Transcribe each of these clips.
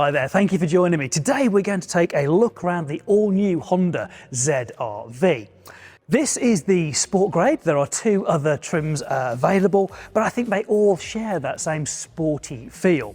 Hi there, thank you for joining me. Today we're going to take a look around the all-new Honda ZR-V. This is the sport grade. There are two other trims available, but I think they all share that same sporty feel.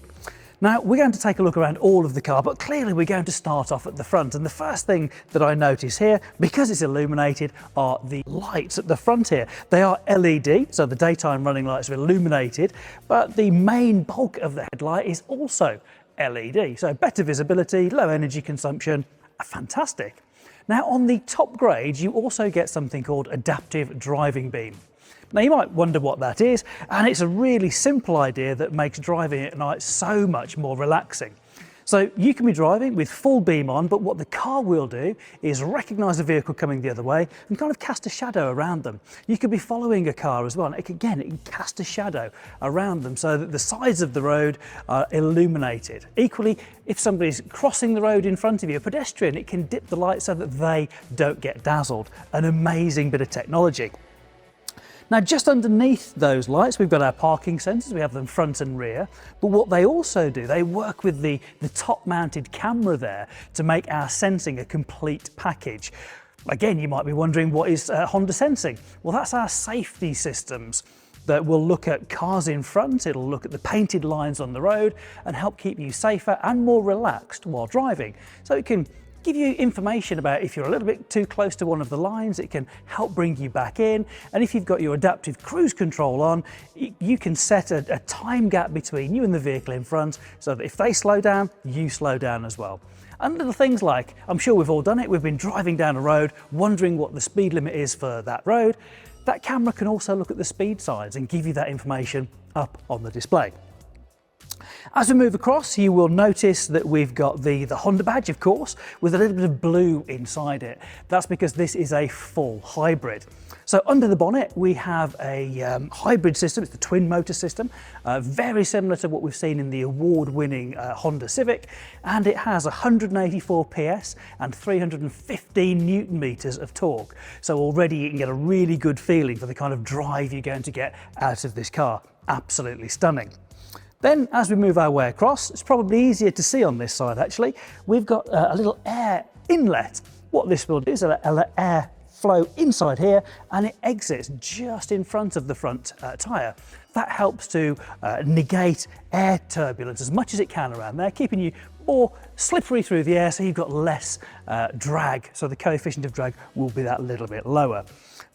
Now, we're going to take a look around all of the car, but clearly we're going to start off at the front. And the first thing that I notice here, because it's illuminated, are the lights at the front here. They are LED, so the daytime running lights are illuminated, but the main bulk of the headlight is also LED. So better visibility, low energy consumption, fantastic. Now, on the top grade, you also get something called adaptive driving beam. Now, you might wonder what that is, and it's a really simple idea that makes driving at night so much more relaxing. So you can be driving with full beam on, but what the car will do is recognise a vehicle coming the other way and kind of cast a shadow around them. You could be following a car as well, and it can cast a shadow around them so that the sides of the road are illuminated. Equally, if somebody's crossing the road in front of you, a pedestrian, it can dip the light so that they don't get dazzled. An amazing bit of technology. Now, just underneath those lights, we've got our parking sensors. We have them front and rear. But what they also do, they work with the top-mounted camera there to make our sensing a complete package. Again, you might be wondering, what is Honda sensing? Well, that's our safety systems that will look at cars in front. It'll look at the painted lines on the road and help keep you safer and more relaxed while driving. So it can give you information about if you're a little bit too close to one of the lines. It can help bring you back in, and if you've got your adaptive cruise control on, you can set a time gap between you and the vehicle in front so that if they slow down, you slow down as well. And little things like, I'm sure we've all done it, we've been driving down a road wondering what the speed limit is for that road. That camera can also look at the speed signs and give you that information up on the display. As we move across, you will notice that we've got the Honda badge, of course, with a little bit of blue inside it. That's because this is a full hybrid. So under the bonnet, we have a hybrid system. It's the twin motor system, very similar to what we've seen in the award-winning Honda Civic, and it has 184 PS and 315 Newton meters of torque. So already you can get a really good feeling for the kind of drive you're going to get out of this car. Absolutely stunning. Then, as we move our way across, it's probably easier to see on this side actually, we've got a little air inlet. What this will do is let air flow inside here, and it exits just in front of the front tyre. That helps to negate air turbulence as much as it can around there, keeping you more slippery through the air, so you've got less drag, so the coefficient of drag will be that little bit lower.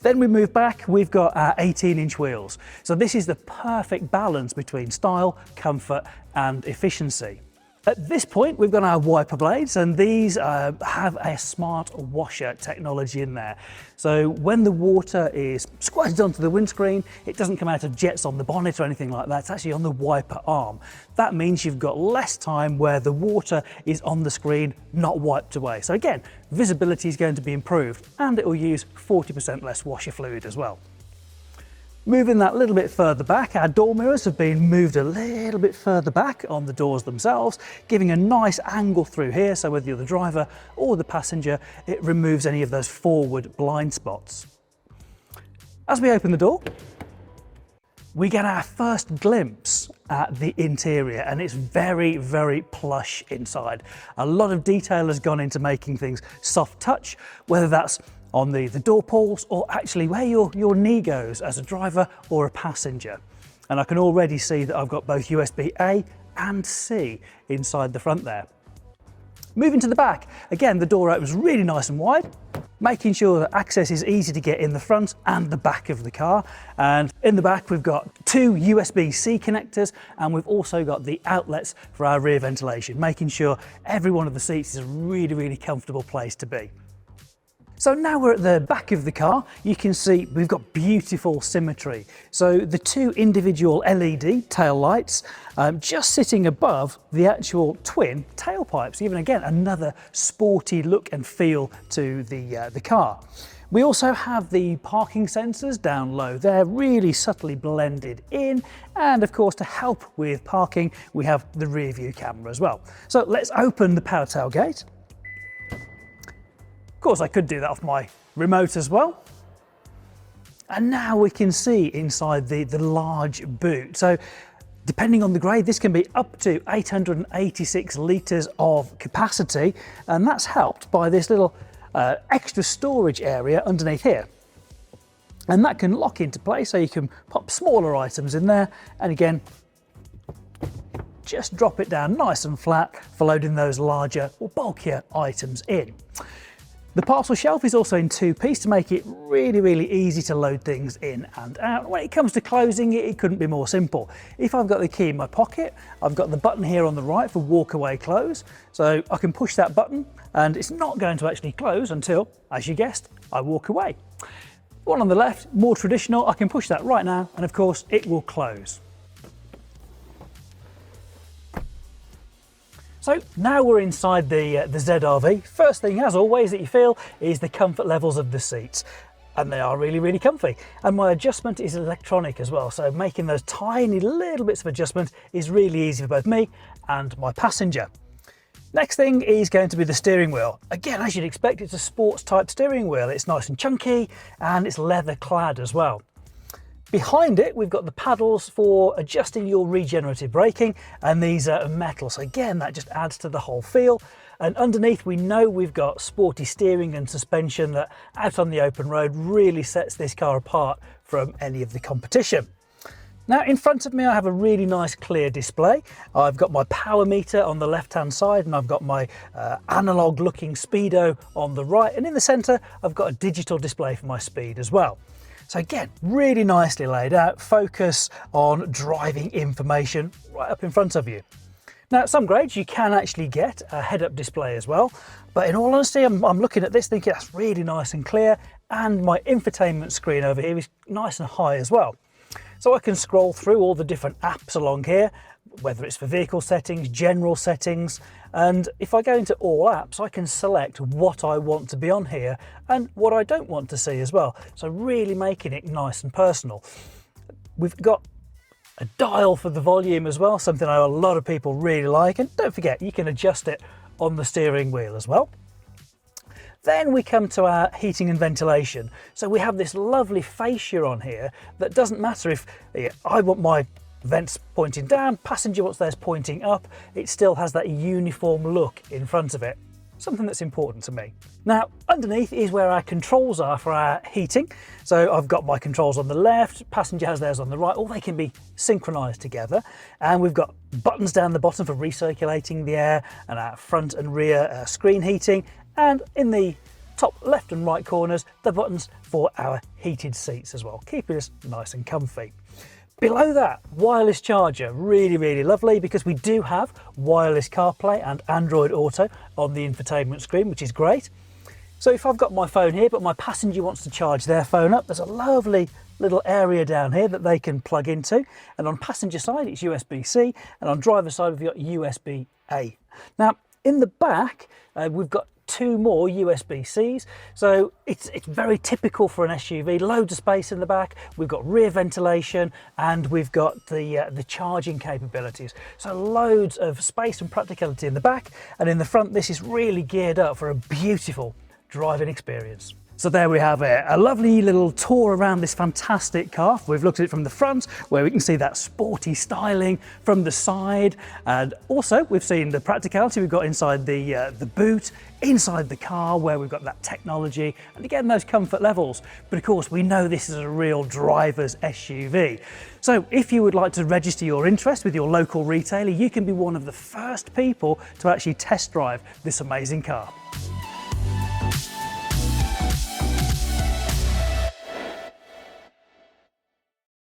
Then we move back, we've got our 18-inch wheels. So this is the perfect balance between style, comfort and efficiency. At this point, we've got our wiper blades, and these have a smart washer technology in there. So when the water is squirted onto the windscreen, it doesn't come out of jets on the bonnet or anything like that. It's actually on the wiper arm. That means you've got less time where the water is on the screen, not wiped away. So again, visibility is going to be improved, and it will use 40% less washer fluid as well. Moving that little bit further back, our door mirrors have been moved a little bit further back on the doors themselves, giving a nice angle through here, so whether you're the driver or the passenger, it removes any of those forward blind spots. As we open the door, we get our first glimpse at the interior, and it's very, very plush inside. A lot of detail has gone into making things soft touch, whether that's on the door pulls or actually where your knee goes as a driver or a passenger. And I can already see that I've got both USB-A and C inside the front there. Moving to the back, again, the door opens really nice and wide, making sure that access is easy to get in the front and the back of the car. And in the back, we've got two USB-C connectors, and we've also got the outlets for our rear ventilation, making sure every one of the seats is a really, really comfortable place to be. So now we're at the back of the car. You can see we've got beautiful symmetry. So the two individual LED tail lights just sitting above the actual twin tailpipes, giving again another sporty look and feel to the car. We also have the parking sensors down low. They're really subtly blended in, and of course, to help with parking, we have the rear view camera as well. So let's open the power tailgate. Of course, I could do that off my remote as well. And now we can see inside the large boot. So Depending on the grade, this can be up to 886 litres of capacity, and that's helped by this little extra storage area underneath here. And that can lock into place, so you can pop smaller items in there, and again, just drop it down nice and flat for loading those larger or bulkier items in. The parcel shelf is also in two-piece to make it really easy to load things in and out. When it comes to closing it, it couldn't be more simple. If I've got the key in my pocket, I've got the button here on the right for walk away close. So I can push that button and it's not going to actually close until, as you guessed, I walk away. One on the left, more traditional, I can push that right now and of course it will close. So now we're inside the ZR-V. First thing, as always, that you feel is the comfort levels of the seats. And they are really comfy. And my adjustment is electronic as well. So making those tiny little bits of adjustment is really easy for both me and my passenger. Next thing is going to be the steering wheel. Again, as you'd expect, it's a sports type steering wheel. It's nice and chunky and it's leather clad as well. Behind it, we've got the paddles for adjusting your regenerative braking, and these are metal. So again, that just adds to the whole feel. And underneath, we know we've got sporty steering and suspension that out on the open road really sets this car apart from any of the competition. Now in front of me, I have a really nice clear display. I've got my power meter on the left-hand side, and I've got my analog looking speedo on the right. And in the center, I've got a digital display for my speed as well. So again, really nicely laid out, focus on driving information right up in front of you. Now, at some grades, you can actually get a head-up display as well. But in all honesty, I'm looking at this thinking that's really nice and clear. And my infotainment screen over here is nice and high as well. So I can scroll through all the different apps along here, whether it's for vehicle settings, general settings. And if I go into all apps, I can select what I want to be on here and what I don't want to see as well. So really making it nice and personal. We've got a dial for the volume as well, something I know a lot of people really like. And don't forget, you can adjust it on the steering wheel as well. Then we come to our heating and ventilation. So we have this lovely fascia on here that doesn't matter if I want my vents pointing down, passenger wants theirs pointing up, it still has that uniform look in front of it. Something that's important to me. Now, underneath is where our controls are for our heating. So I've got my controls on the left, passenger has theirs on the right, or they can be synchronized together. And we've got buttons down the bottom for recirculating the air, and our front and rear screen heating. And in the top left and right corners, the buttons for our heated seats as well, keeping us nice and comfy. Below that, wireless charger, really lovely, because we do have wireless CarPlay and Android Auto on the infotainment screen, which is great. So if I've got my phone here, but my passenger wants to charge their phone up, there's a lovely little area down here that they can plug into. And on passenger side, it's USB-C, and on driver side, we've got USB-A. Now, in the back, we've got two more USB-Cs, so it's very typical for an SUV. Loads of space in the back, we've got rear ventilation, and we've got the charging capabilities. So loads of space and practicality in the back, and in the front this is really geared up for a beautiful driving experience. So there we have it, a lovely little tour around this fantastic car. We've looked at it from the front, where we can see that sporty styling from the side, and also we've seen the practicality we've got inside the boot, inside the car, where we've got that technology, and again those comfort levels. But of course, we know this is a real driver's SUV. So if you would like to register your interest with your local retailer, you can be one of the first people to actually test drive this amazing car.